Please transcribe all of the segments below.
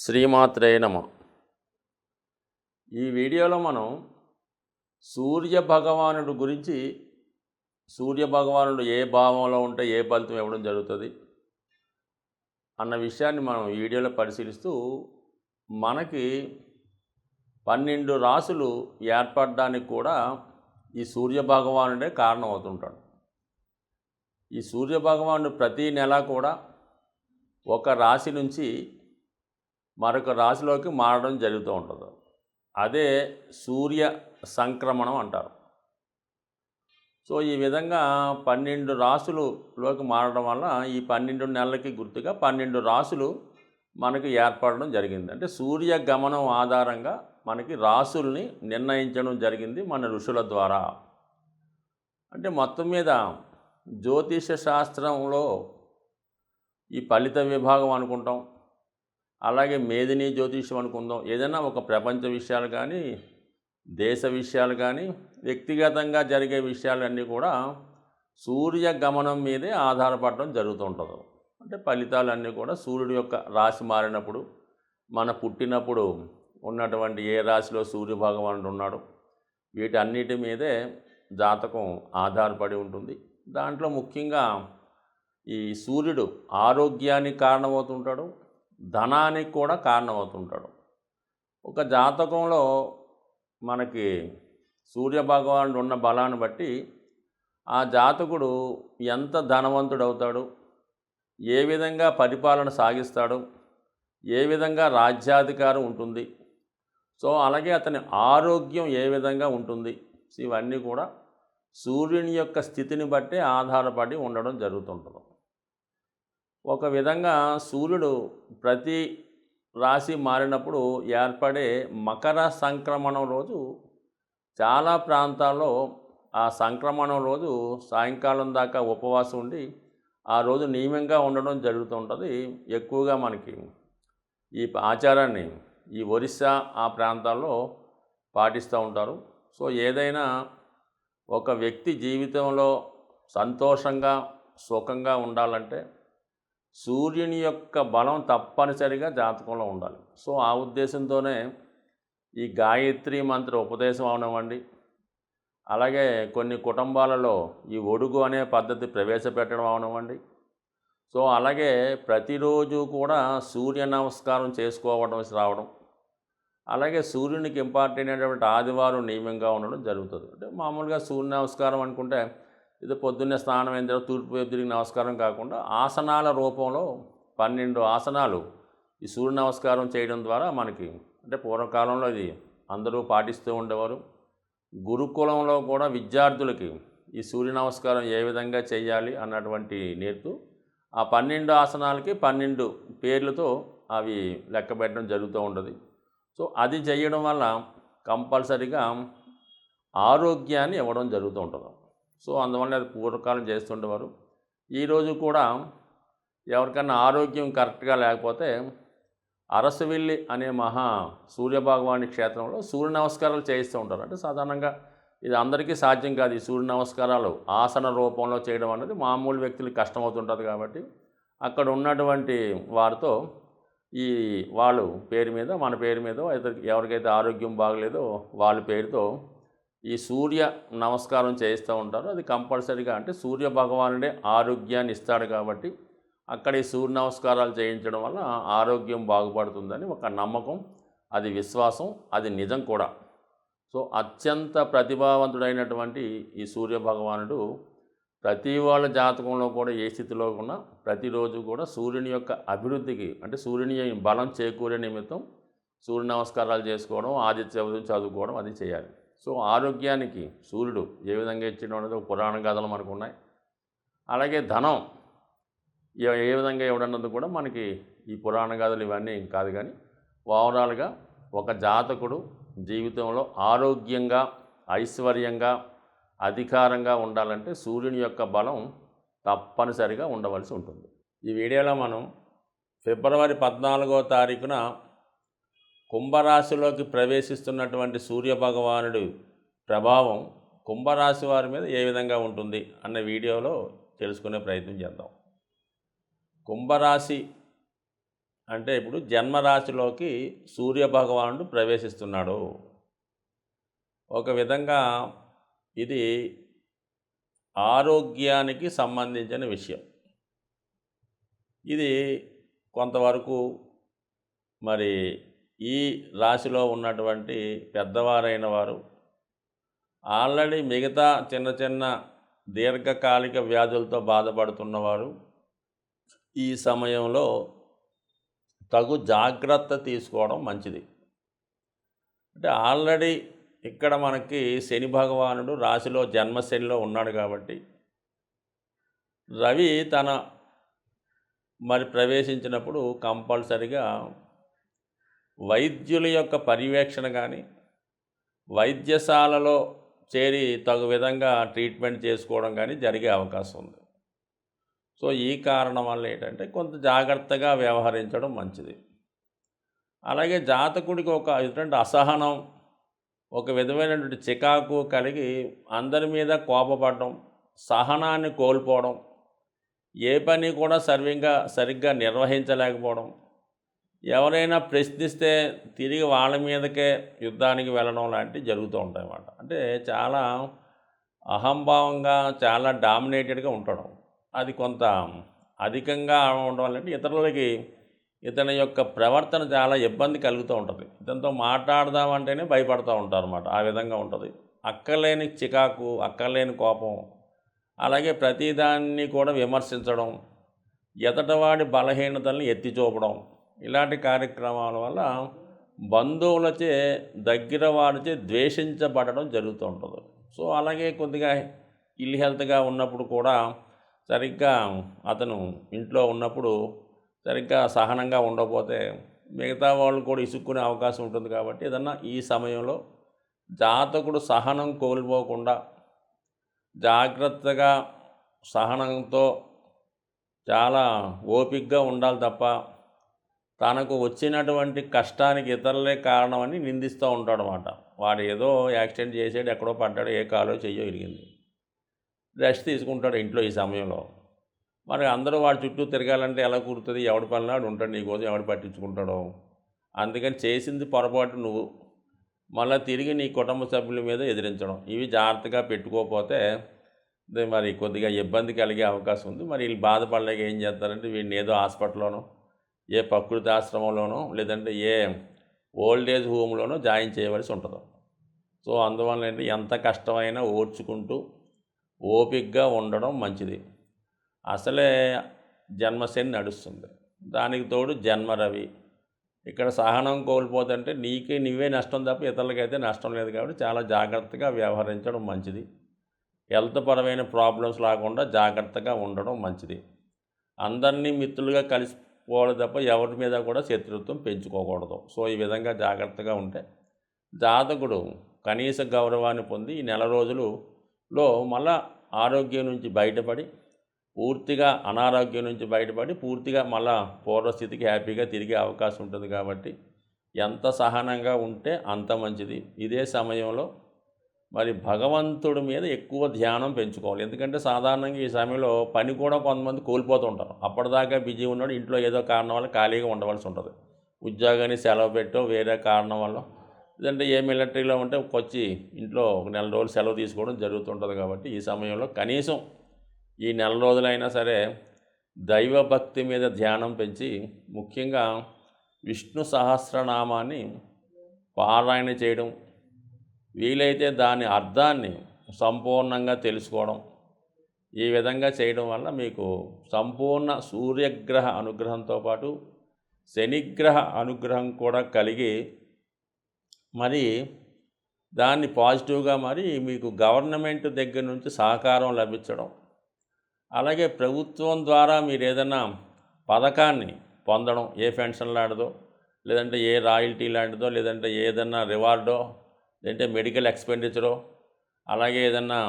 శ్రీమాత్రే నమః. ఈ వీడియోలో మనం సూర్యభగవానుడు గురించి, సూర్యభగవానుడు ఏ భావంలో ఉంటే ఏ ఫలితం ఇవ్వడం జరుగుతుంది అన్న విషయాన్ని మనం ఈ వీడియోలో పరిశీలిస్తూ, మనకి 12 రాసులు ఏర్పడడానికి కూడా ఈ సూర్యభగవానుడే కారణం అవుతుంటాడు. ఈ సూర్యభగవానుడు ప్రతి నెల కూడా ఒక రాశి నుంచి మరొక రాశిలోకి మారడం జరుగుతూ ఉంటుంది. అదే సూర్య సంక్రమణం అంటారు. సో ఈ విధంగా 12 రాశులలోకి మారడం వల్ల ఈ 12 నెలలకి గుర్తుగా 12 రాశులు మనకి ఏర్పడడం జరిగింది. అంటే సూర్య గమనం ఆధారంగా మనకి రాశుల్ని నిర్ణయించడం జరిగింది మన ఋషుల ద్వారా. అంటే మొత్తం మీద జ్యోతిష శాస్త్రంలో ఈ ఫలిత విభాగం అనుకుంటాం, అలాగే మేదిని జ్యోతిషం అనుకుందాం. ఏదైనా ఒక ప్రపంచ విషయాలు కానీ, దేశ విషయాలు కానీ, వ్యక్తిగతంగా జరిగే విషయాలన్నీ కూడా సూర్య గమనం మీదే ఆధారపడడం జరుగుతుంటుంది. అంటే ఫలితాలన్నీ కూడా సూర్యుడి యొక్క రాశి మారినప్పుడు, మన పుట్టినప్పుడు ఉన్నటువంటి ఏ రాశిలో సూర్యభగవానుడు ఉన్నాడు, వీటన్నిటి మీదే జాతకం ఆధారపడి ఉంటుంది. దాంట్లో ముఖ్యంగా ఈ సూర్యుడు ఆరోగ్యానికి కారణమవుతుంటాడు, ధనానికి కూడా కారణమవుతుంటాడు. ఒక జాతకంలో మనకి సూర్యభగవానుడు ఉన్న బలాన్ని బట్టి ఆ జాతకుడు ఎంత ధనవంతుడవుతాడు, ఏ విధంగా పరిపాలన సాగిస్తాడు, ఏ విధంగా రాజ్యాధికారం ఉంటుంది, సో అలాగే అతని ఆరోగ్యం ఏ విధంగా ఉంటుంది, ఇవన్నీ కూడా సూర్యుని యొక్క స్థితిని బట్టి ఆధారపడి ఉండడం జరుగుతుంటుంది. ఒక విధంగా సూర్యుడు ప్రతి రాశి మారినప్పుడు ఏర్పడే మకర సంక్రమణం రోజు చాలా ప్రాంతాల్లో ఆ సంక్రమణం రోజు సాయంకాలం దాకా ఉపవాసం ఉండి ఆ రోజు నియమంగా ఉండడం జరుగుతుంటుంది. ఎక్కువగా మనకి ఈ ఆచారాన్ని ఈ ఒరిస్సా ఆ ప్రాంతాల్లో పాటిస్తూ ఉంటారు. సో ఏదైనా ఒక వ్యక్తి జీవితంలో సంతోషంగా సుఖంగా ఉండాలంటే సూర్యుని యొక్క బలం తప్పనిసరిగా జాతకంలో ఉండాలి. సో ఆ ఉద్దేశంతోనే ఈ గాయత్రి మంత్ర ఉపదేశం అవనివ్వండి, అలాగే కొన్ని కుటుంబాలలో ఈ ఒడుగు అనే పద్ధతి ప్రవేశపెట్టడం అవనివ్వండి, సో అలాగే ప్రతిరోజు కూడా సూర్య నమస్కారం చేసుకోవడం రావడం, అలాగే సూర్యునికి ఇంపార్టెంట్ అయినటువంటి ఆదివారం నియమంగా ఉండడం జరుగుతుంది. అంటే మామూలుగా సూర్య నమస్కారం అనుకుంటే ఇది పొద్దున్నే స్నానం అయిన తర్వాత తూర్పు వైపు తిరిగి నమస్కారం కాకుండా ఆసనాల రూపంలో 12 ఆసనాలు ఈ సూర్య నమస్కారం చేయడం ద్వారా మనకి, అంటే పూర్వకాలంలో ఇది అందరూ పాటిస్తూ ఉండేవారు. గురుకులంలో కూడా విద్యార్థులకి ఈ సూర్య నమస్కారం ఏ విధంగా చేయాలి అన్నటువంటి నేర్పు ఆ 12 ఆసనాలకి 12 పేర్లతో అవి లెక్క పెట్టడం జరుగుతూ ఉంటుంది. సో అది చేయడం వల్ల కంపల్సరీగా ఆరోగ్యాన్ని ఇవ్వడం జరుగుతూ ఉంటుంది. సో అందువల్ల అది పూర్వకాలం చేస్తుండేవారు. ఈరోజు కూడా ఎవరికైనా ఆరోగ్యం కరెక్ట్గా లేకపోతే అరసవిల్లి అనే మహా సూర్యభగవాని క్షేత్రంలో సూర్య నమస్కారాలు చేయిస్తూ ఉంటారు. అంటే సాధారణంగా ఇది అందరికీ సాధ్యం కాదు. ఈ సూర్య నమస్కారాలు ఆసన రూపంలో చేయడం అనేది మామూలు వ్యక్తులకు కష్టమవుతుంటుంది. కాబట్టి అక్కడ ఉన్నటువంటి వారితో ఈ వాళ్ళు పేరు మీద, మన పేరు మీద, ఎవరికైతే ఆరోగ్యం బాగలేదో వాళ్ళ పేరుతో ఈ సూర్య నమస్కారం చేస్తూ ఉంటారు. అది కంపల్సరీగా, అంటే సూర్య భగవానుడే ఆరోగ్యాన్ని ఇస్తాడు కాబట్టి అక్కడ ఈ సూర్య నమస్కారాలు చేయించడం వల్ల ఆరోగ్యం బాగుపడుతుందని ఒక నమ్మకం, అది విశ్వాసం, అది నిజం కూడా. సో అత్యంత ప్రతిభావంతుడైనటువంటి ఈ సూర్య భగవానుడు ప్రతి వాళ్ళ జాతకంలో కూడా ఏ స్థితిలో ఉన్నా ప్రతిరోజు కూడా సూర్యుని యొక్క అభివృద్ధికి, అంటే సూర్యుని బలం చేకూరే నిమిత్తం సూర్య నమస్కారాలు చేసుకోవడం, ఆదిత్య చదువుకోవడం అది చేయాలి. సో ఆరోగ్యానికి సూర్యుడు ఏ విధంగా ఇచ్చడం అనేది ఒక పురాణ గాథలు మనకు ఉన్నాయి. అలాగే ధనం ఏ విధంగా ఇవ్వడన్నది కూడా మనకి ఈ పురాణ గాథలు ఇవన్నీ కాదు, కానీ ఓవరాల్గా ఒక జాతకుడు జీవితంలో ఆరోగ్యంగా, ఐశ్వర్యంగా, అధికారంగా ఉండాలంటే సూర్యుని యొక్క బలం తప్పనిసరిగా ఉండవలసి ఉంటుంది. ఈ వీడియోలో మనం ఫిబ్రవరి 14వ తారీఖున కుంభరాశిలోకి ప్రవేశిస్తున్నటువంటి సూర్యభగవానుడి ప్రభావం కుంభరాశి వారి మీద ఏ విధంగా ఉంటుంది అన్న వీడియోలో తెలుసుకునే ప్రయత్నం చేద్దాం. కుంభరాశి అంటే ఇప్పుడు జన్మరాశిలోకి సూర్యభగవానుడు ప్రవేశిస్తున్నాడు. ఒక విధంగా ఇది ఆరోగ్యానికి సంబంధించిన విషయం. ఇది కొంతవరకు మరి ఈ రాశిలో ఉన్నటువంటి పెద్దవారైన వారు ఆల్రెడీ మిగతా చిన్న చిన్న దీర్ఘకాలిక వ్యాధులతో బాధపడుతున్నవారు ఈ సమయంలో తగు జాగ్రత్త తీసుకోవడం మంచిది. అంటే ఆల్రెడీ ఇక్కడ మనకి శని భగవానుడు రాశిలో జన్మశనిలో ఉన్నాడు కాబట్టి రవి తన మరి ప్రవేశించినప్పుడు కంపల్సరిగా వైద్యుల యొక్క పర్యవేక్షణ కానీ వైద్యశాలలో చేరి తగు విధంగా ట్రీట్మెంట్ చేసుకోవడం కానీ జరిగే అవకాశం ఉంది. సో ఈ కారణం వల్ల ఏంటంటే కొంత జాగ్రత్తగా వ్యవహరించడం మంచిది. అలాగే జాతకుడికి ఒక ఎటువంటి అసహనం, ఒక విధమైనటువంటి చికాకు కలిగి అందరి మీద కోపపడడం, సహనాన్ని కోల్పోవడం, ఏ పని కూడా సరిగ్గా నిర్వహించలేకపోవడం, ఎవరైనా ప్రశ్నిస్తే తిరిగి వాళ్ళ మీదకే యుద్ధానికి వెళ్ళడం లాంటివి జరుగుతూ ఉంటాయన్నమాట. అంటే చాలా అహంభావంగా, చాలా డామినేటెడ్గా ఉండడం, అది కొంత అధికంగా ఉండడం వల్ల ఇతరులకి ఇతని యొక్క ప్రవర్తన చాలా ఇబ్బంది కలుగుతూ ఉంటుంది. ఇతనితో మాట్లాడదామంటేనే భయపడుతూ ఉంటారు అన్నమాట. ఆ విధంగా ఉంటుంది. అక్కర్లేని చికాకు, అక్కర్లేని కోపం, అలాగే ప్రతిదాన్ని కూడా విమర్శించడం, ఎదటవాడి బలహీనతల్ని ఎత్తి చూపడం, ఇలాంటి కార్యక్రమాల వల్ల బంధువులచే, దగ్గర వారిచే ద్వేషించబడడం జరుగుతూ ఉంటుంది. సో అలాగే కొద్దిగా ఇల్ హెల్త్గా ఉన్నప్పుడు కూడా సరిగ్గా అతను ఇంట్లో ఉన్నప్పుడు సరిగ్గా సహనంగా ఉండకపోతే మిగతా వాళ్ళు కూడా ఇసుక్కునే అవకాశం ఉంటుంది. కాబట్టి ఏదన్నా ఈ సమయంలో జాతకుడు సహనం కోల్పోకుండా జాగ్రత్తగా సహనంతో చాలా ఓపికగా ఉండాలి తప్ప తనకు వచ్చినటువంటి కష్టానికి ఇతరులే కారణమని నిందిస్తూ ఉంటాడు అన్నమాట. వాడు ఏదో యాక్సిడెంట్ చేసాడు, ఎక్కడో పడ్డాడు, ఏ కాలో చెయ్యో ఇరిగింది, రెస్ట్ తీసుకుంటాడు ఇంట్లో ఈ సమయంలో. మరి అందరూ వాడి చుట్టూ తిరగాలంటే ఎలా కుదురుతుంది? ఎవడి పనిలాడు ఉంటాడు, నీకోసం ఎవడు పట్టించుకుంటాడో. అందుకని చేసింది పొరపాటు నువ్వు మళ్ళీ తిరిగి నీ కుటుంబ సభ్యుల మీద ఎదిరించడం, ఇవి జాగ్రత్తగా పెట్టుకోకపోతే మరి కొద్దిగా ఇబ్బంది కలిగే అవకాశం ఉంది. మరి వీళ్ళు బాధపడలేక ఏం చేస్తారంటే వీడిని ఏదో హాస్పిటల్లోనో, ఏ ప్రకృతి ఆశ్రమంలోనో, లేదంటే ఏ ఓల్డ్ ఏజ్ హోమ్లోనో జాయిన్ చేయవలసి ఉంటుంది. సో అందువల్ల ఎంత కష్టమైనా ఓర్చుకుంటూ ఓపికగా ఉండడం మంచిది. అసలే జన్మశని నడుస్తుంది, దానికి తోడు జన్మరవి. ఇక్కడ సహనం కోల్పోతుంటే నువ్వే నష్టం తప్ప ఇతరులకైతే నష్టం లేదు. కాబట్టి చాలా జాగ్రత్తగా వ్యవహరించడం మంచిది. హెల్త్ పరమైన ప్రాబ్లమ్స్ లేకుండా జాగ్రత్తగా ఉండడం మంచిది. అందరినీ మిత్రులుగా కలిసిపోవాలి తప్ప ఎవరి మీద కూడా శత్రుత్వం పెంచుకోకూడదు. సో ఈ విధంగా జాగ్రత్తగా ఉంటే జాతకుడు కనీస గౌరవాన్ని పొంది ఈ నెల రోజులలో మళ్ళా ఆరోగ్యం నుంచి బయటపడి, పూర్తిగా అనారోగ్యం నుంచి బయటపడి పూర్తిగా మళ్ళా పూర్వస్థితికి హ్యాపీగా తిరిగే అవకాశం ఉంటుంది. కాబట్టి ఎంత సహనంగా ఉంటే అంత మంచిది. ఇదే సమయంలో మరి భగవంతుడి మీద ఎక్కువ ధ్యానం పెంచుకోవాలి. ఎందుకంటే సాధారణంగా ఈ సమయంలో పని కూడా కొంతమంది కోల్పోతూ ఉంటారు. అప్పటిదాకా బిజీ ఉన్నాడు, ఇంట్లో ఏదో కారణం వల్ల ఖాళీగా ఉండవలసి ఉంటుంది. ఉద్యోగాన్ని సెలవు పెట్టో, వేరే కారణం వల్ల, లేదంటే ఏ మిలిటరీలో ఉంటే వచ్చి ఇంట్లో ఒక నెల రోజులు సెలవు తీసుకోవడం జరుగుతుంటుంది. కాబట్టి ఈ సమయంలో కనీసం ఈ నెల రోజులైనా సరే దైవభక్తి మీద ధ్యానం పెంచి, ముఖ్యంగా విష్ణు సహస్రనామాన్ని పారాయణ చేయడం, వీలైతే దాని అర్థాన్ని సంపూర్ణంగా తెలుసుకోవడం, ఈ విధంగా చేయడం వల్ల మీకు సంపూర్ణ సూర్యగ్రహ అనుగ్రహంతో పాటు శనిగ్రహ అనుగ్రహం కూడా కలిగి మరి దాన్ని పాజిటివ్గా మరి మీకు గవర్నమెంట్ దగ్గర నుంచి సహకారం లభించడం, అలాగే ప్రభుత్వం ద్వారా మీరు ఏదైనా పథకాన్ని పొందడం, ఏ పెన్షన్ లాంటిదో, లేదంటే ఏ రాయల్టీ లాంటిదో, లేదంటే ఏదైనా రివార్డో, లేదంటే మెడికల్ ఎక్స్పెండిచరో, అలాగే ఏదన్నా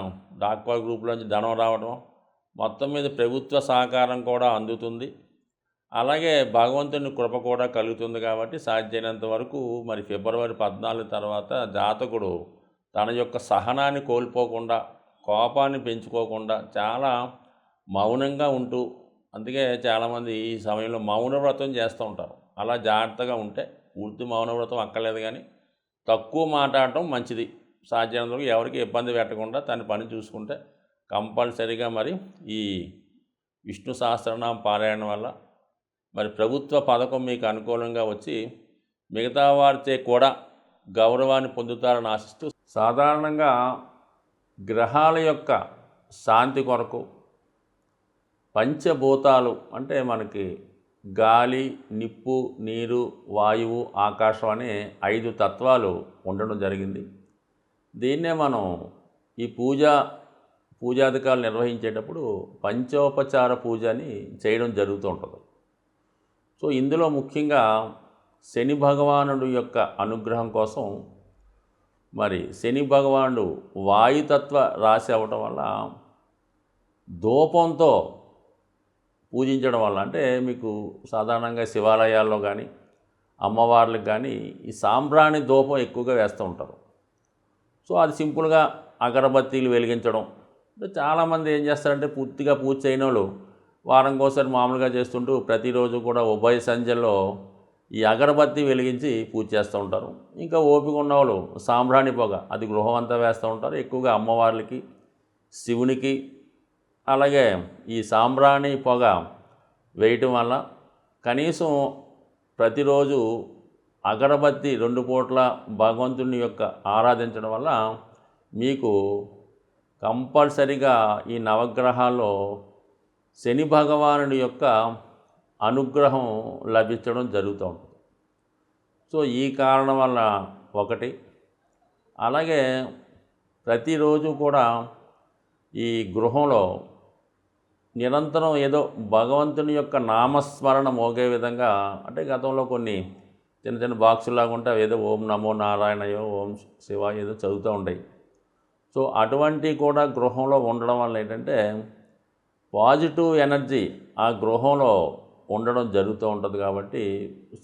డాక్వా గ్రూప్లోంచి ధనం రావడం, మొత్తం మీద ప్రభుత్వ సహకారం కూడా అందుతుంది. అలాగే భగవంతుని కృప కూడా కలుగుతుంది. కాబట్టి సాధ్యమైనంత వరకు మరి ఫిబ్రవరి 14 తర్వాత జాతకుడు తన యొక్క సహనాన్ని కోల్పోకుండా, కోపాన్ని పెంచుకోకుండా చాలా మౌనంగా ఉంటూ, అందుకే చాలామంది ఈ సమయంలో మౌన వ్రతం చేస్తూ ఉంటారు. అలా జాగ్రత్తగా ఉంటే పూర్తి మౌనవ్రతం అక్కర్లేదు, కానీ తక్కువ మాట్లాడటం మంచిది. సాధ్యమైనంత వరకు ఎవరికి ఇబ్బంది పెట్టకుండా తన పని చూసుకుంటే కంపల్సరీగా మరి ఈ విష్ణు సహస్రనామ పారాయణం వల్ల మరి ప్రభుత్వ పథకం మీకు అనుకూలంగా వచ్చి మిగతా వారిచే కూడా గౌరవాన్ని పొందుతారని ఆశిస్తూ, సాధారణంగా గ్రహాల యొక్క శాంతి కొరకు పంచభూతాలు అంటే మనకి గాలి, నిప్పు, నీరు, వాయువు, ఆకాశం అనే 5 తత్వాలు ఉండడం జరిగింది. దీన్నే మనం ఈ పూజాధికారులు నిర్వహించేటప్పుడు పంచోపచార పూజ అని చేయడం జరుగుతూ ఉంటుంది. సో ఇందులో ముఖ్యంగా శని భగవానుడు యొక్క అనుగ్రహం కోసం మరి శని భగవానుడు వాయుతత్వ రాశి అవ్వటం వల్ల ధూపంతో పూజించడం వల్ల, అంటే మీకు సాధారణంగా శివాలయాల్లో కానీ అమ్మవార్లకు కానీ ఈ సాంబ్రాణి ధూపం ఎక్కువగా వేస్తూ ఉంటారు. సో అది సింపుల్గా అగరబత్తీలు వెలిగించడం. అంటే చాలామంది ఏం చేస్తారంటే పూర్తిగా పూజ చేయని వాళ్ళు వారంకోసారి మామూలుగా చేస్తుంటూ ప్రతిరోజు కూడా ఉభయ సంధ్యల్లో ఈ అగరబత్తి వెలిగించి పూజ చేస్తూ ఉంటారు. ఇంకా ఓపిక ఉన్నవాళ్ళు సాంబ్రాణి పొగ అది గృహం అంతా వేస్తూ ఉంటారు. ఎక్కువగా అమ్మవార్లకి, శివునికి, అలాగే ఈ సాంబ్రాణి పొగ వేయటం వల్ల కనీసం ప్రతిరోజు అగరబత్తి 2 పూట్ల భగవంతుని యొక్క ఆరాధించడం వల్ల మీకు కంపల్సరిగా ఈ నవగ్రహాల్లో శని భగవానుడి యొక్క అనుగ్రహం లభించడం జరుగుతూ ఉంటుంది. సో ఈ కారణం వల్ల ఒకటి, అలాగే ప్రతిరోజు కూడా ఈ గృహంలో నిరంతరం ఏదో భగవంతుని యొక్క నామస్మరణ మోగే విధంగా, అంటే గతంలో కొన్ని చిన్న చిన్న బాక్సులాగా ఉంటే ఏదో ఓం నమో నారాయణయో, ఓం శివాయ ఏదో చదువుతూ ఉంటాయి. సో అటువంటి కూడా గృహంలో ఉండడం వల్ల ఏంటంటే పాజిటివ్ ఎనర్జీ ఆ గృహంలో ఉండడం జరుగుతూ ఉంటుంది. కాబట్టి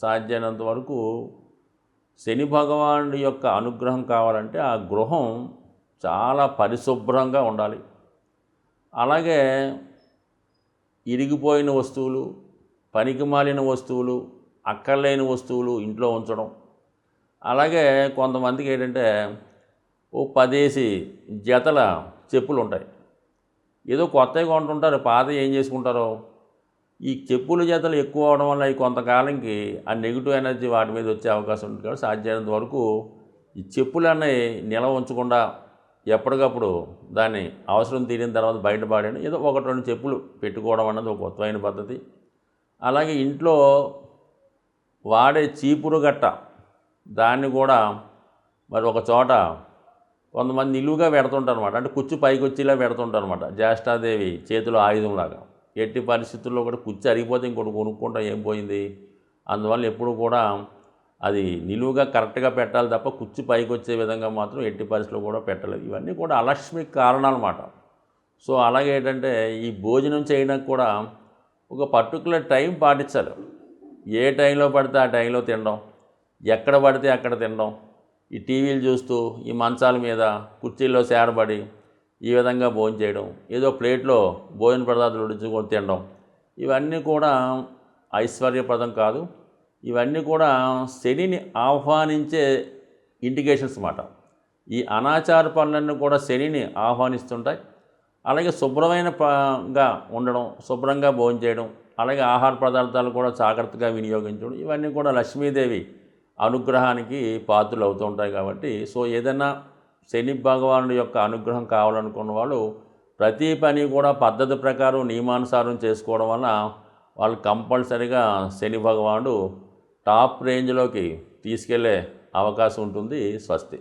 సాధ్యమైనంత వరకు శని భగవానుడి యొక్క అనుగ్రహం కావాలంటే ఆ గృహం చాలా పరిశుభ్రంగా ఉండాలి. అలాగే ఇరిగిపోయిన వస్తువులు, పనికిమాలిన వస్తువులు, అక్కర్లేని వస్తువులు ఇంట్లో ఉంచడం. అలాగే కొంతమందికి ఏంటంటే ఓ 10 జతల చెప్పులు ఉంటాయి, ఏదో కొత్తవి కొంటుంటారు, పాత ఏం చేసుకుంటారో. ఈ చెప్పుల జతలు ఎక్కువ అవడం వల్ల ఈ కొంతకాలంకి ఆ నెగిటివ్ ఎనర్జీ వాటి మీద వచ్చే అవకాశం ఉంటుంది. కాబట్టి సాధ్యమైనంత వరకు ఈ చెప్పులు అన్నవి నిల్వ ఉంచకుండా ఎప్పటికప్పుడు దాన్ని అవసరం తీరిన తర్వాత బయటపడేయండి. ఏదో 1-2 చెప్పులు పెట్టుకోవడం అన్నది ఒక కొత్తమైన పద్ధతి. అలాగే ఇంట్లో వాడే చీపురు గట్ట దాన్ని కూడా మరి ఒక చోట కొంతమంది నిలువుగా పెడుతుంటారు అనమాట, అంటే కుచ్చు పైకి వచ్చేలా పెడుతుంటారు అనమాట. జ్యేష్ఠాదేవి చేతిలో ఆయుధంలాగా. ఎట్టి పరిస్థితుల్లో కూడా కుచ్చు అరిగిపోతే ఇంకోటి కొనుక్కుంటా ఏం పోయింది. అందువల్ల ఎప్పుడు కూడా అది నిలువుగా కరెక్ట్గా పెట్టాలి తప్ప కుచ్చు పైకి వచ్చే విధంగా మాత్రం ఎట్టి పరిస్థితుల్లో కూడా పెట్టలేదు. ఇవన్నీ కూడా అలక్ష్మికి కారణాలు అన్నమాట. సో అలాగే ఏంటంటే ఈ భోజనం చేయడానికి కూడా ఒక పర్టికులర్ టైం పాటించాలి. ఏ టైంలో పడితే ఆ టైంలో తినడం, ఎక్కడ పడితే అక్కడ తినడం, ఈ టీవీలు చూస్తూ ఈ మంచాల మీద కుర్చీల్లో సేరబడి ఈ విధంగా భోజనం చేయడం, ఏదో ప్లేట్లో భోజన పదార్థాలు ఉడుచుకొని తినడం, ఇవన్నీ కూడా ఐశ్వర్యప్రదం కాదు. ఇవన్నీ కూడా శనిని ఆహ్వానించే ఇండికేషన్స్ అన్నమాట. ఈ అనాచార పనులన్నీ కూడా శనిని ఆహ్వానిస్తుంటాయి. అలాగే శుభ్రమైనగా ఉండడం, శుభ్రంగా భోజనం చేయడం, అలాగే ఆహార పదార్థాలు కూడా జాగ్రత్తగా వినియోగించడం, ఇవన్నీ కూడా లక్ష్మీదేవి అనుగ్రహానికి పాత్రలు అవుతూ ఉంటాయి. కాబట్టి సో ఏదైనా శని భగవానుడి యొక్క అనుగ్రహం కావాలనుకున్న వాళ్ళు ప్రతి పని కూడా పద్ధతి ప్రకారం నియమానుసారం చేసుకోవడం వల్ల వాళ్ళు కంపల్సరీగా శని భగవానుడు టాప్ రేంజ్లోకి తీసుకెళ్లే అవకాశం ఉంటుంది. స్వస్తి.